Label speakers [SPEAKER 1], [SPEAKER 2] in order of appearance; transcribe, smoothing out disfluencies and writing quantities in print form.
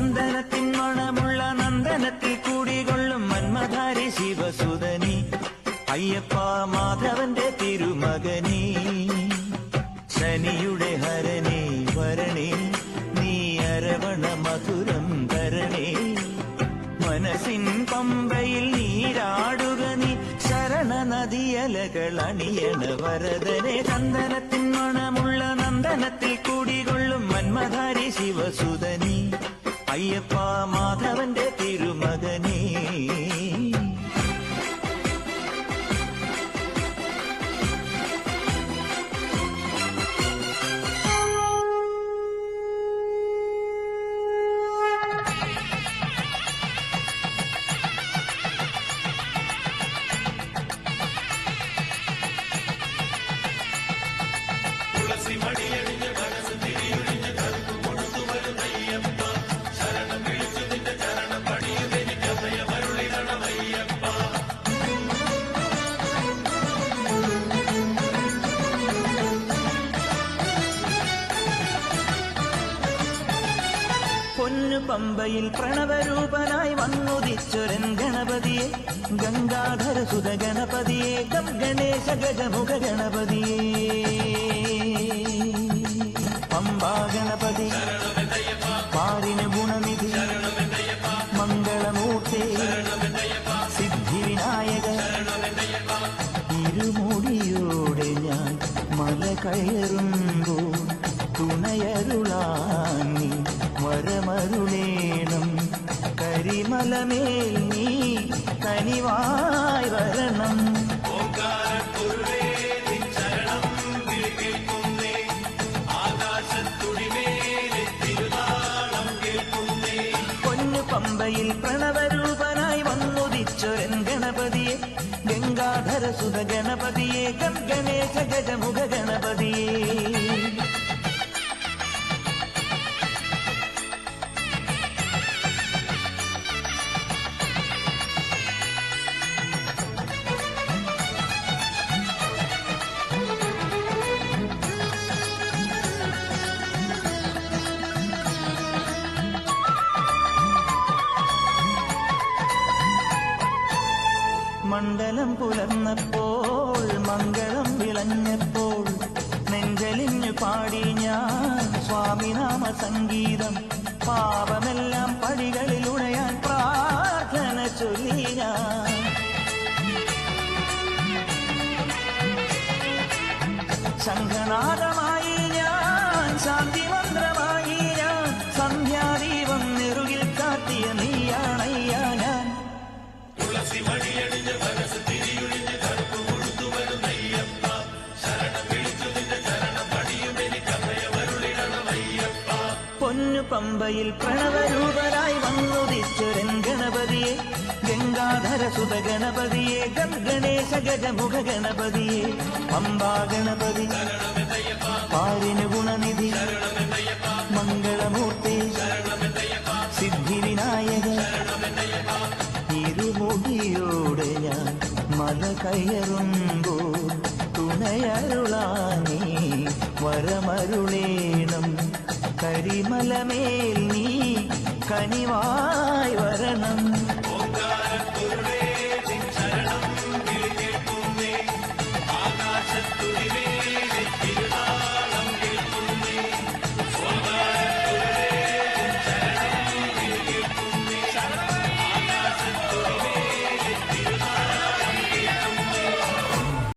[SPEAKER 1] ചന്ദനത്തിൻ മണമുള്ള നന്ദനത്തിൽ കൂടികൊള്ളും മന്മധാരി ശിവസുതനി അയ്യപ്പ മാധവന്റെ തിരുമകനീ ശനിയുടെ ഹരണേ വരണേ നീ അരവണ മധുരം തരണേ മനസ്സിൻ പമ്പയിൽ നീരാടുക നീ ശരണ നദിയലകൾ അണിയണ വരദനെ ചന്ദനത്തിൻ മണമുള്ള നന്ദനത്തിൽ കൂടികൊള്ളും മന്മധാരി ശിവസുതനി അയ്യപ്പ മാധവന്റെ തിരുമകനേ പൊന്നു പമ്പയിൽ പ്രണവരൂപനായി വന്നുദിച്ചൊരൻ ഗണപതിയെ ഗംഗാധര സുത ഗണപതിയെ ഗണേശ ഗജമുഖ ഗണപതിയെ പമ്പാ ഗണപതി പാരിന് ഗുണനിധി മംഗളമൂർത്തി സിദ്ധിവിനായക ഇരുമുടിയോടെ ഞാൻ മല കയറുമ്പോൾ തുണയരുളാനി വരമരുളേണം കരിമലമേൽ നീ കനിവായി വരണം പൊന്നു പമ്പയിൽ പ്രണവരൂപനായി വന്നുദിച്ചൊരൻ ഗണപതിയെ ഗംഗാധര സുത ഗണപതിയെ ഗണേശ ഗജമുഖ ഗണപതിയെ മണ്ഡലം പുലർന്നപ്പോൾ മംഗളം വിളഞ്ഞപ്പോൾ നെഞ്ചലിഞ്ഞു പാടി ഞാൻ സ്വാമിനാമ സംഗീതം പാപമെല്ലാം പടികളിൽ ഉണയാൻ പ്രാർത്ഥന ചൊല്ലി ഞാൻ ശംഖനാദമായി ഞാൻ ശാന്തി മന്ത്രമായി ഞാൻ സന്ധ്യാദീപം നെറുകിൽ കാട്ടിയ നീയാണയ്യ ഞാൻ പൊന്നു പമ്പയിൽ പ്രണവരൂപനായി വന്നുദിച്ചൊരൻ ഗണപതിയെ ഗംഗാധര സുത ഗണപതിയെ ഗണേശ ഗജമുഖ ഗണപതിയെ പമ്പാ ഗണപതി പാരിന് ഗുണനിധി മംഗളമൂർത്തി സിദ്ധിവിനായക ഇരുമുടിയോടെ ഞാൻ മല കയറുമ്പോൾ തുണയരുളാനീ വരമരുളേണം കരിമലമേൽ നീ കനിവായി വരണം